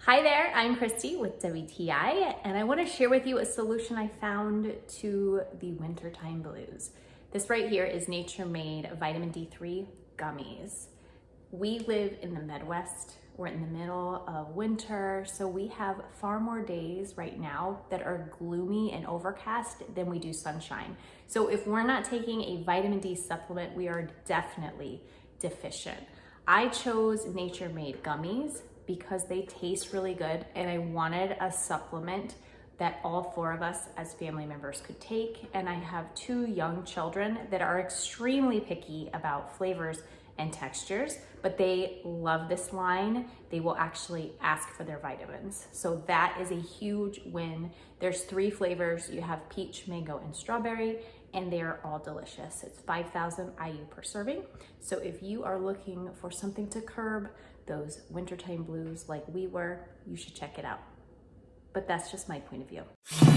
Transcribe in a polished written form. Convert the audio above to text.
Hi there, I'm Christy with WTI, and I want to share with you a solution I found to the wintertime blues. This right here is nature-made vitamin D3 gummies. We live in the Midwest. We're in the middle of winter, so we have far more days right now that are gloomy and overcast than we do sunshine. So if we're not taking a vitamin D supplement, we are definitely deficient. I chose nature-made gummies because they taste really good, and I wanted a supplement that all four of us as family members could take. And I have two young children that are extremely picky about flavors and textures, but they love this line. They will actually ask for their vitamins. So that is a huge win. There's 3 flavors. You have peach, mango, and strawberry, and they're all delicious. It's 5,000 IU per serving. So if you are looking for something to curb those wintertime blues like we were, you should check it out. But that's just my point of view.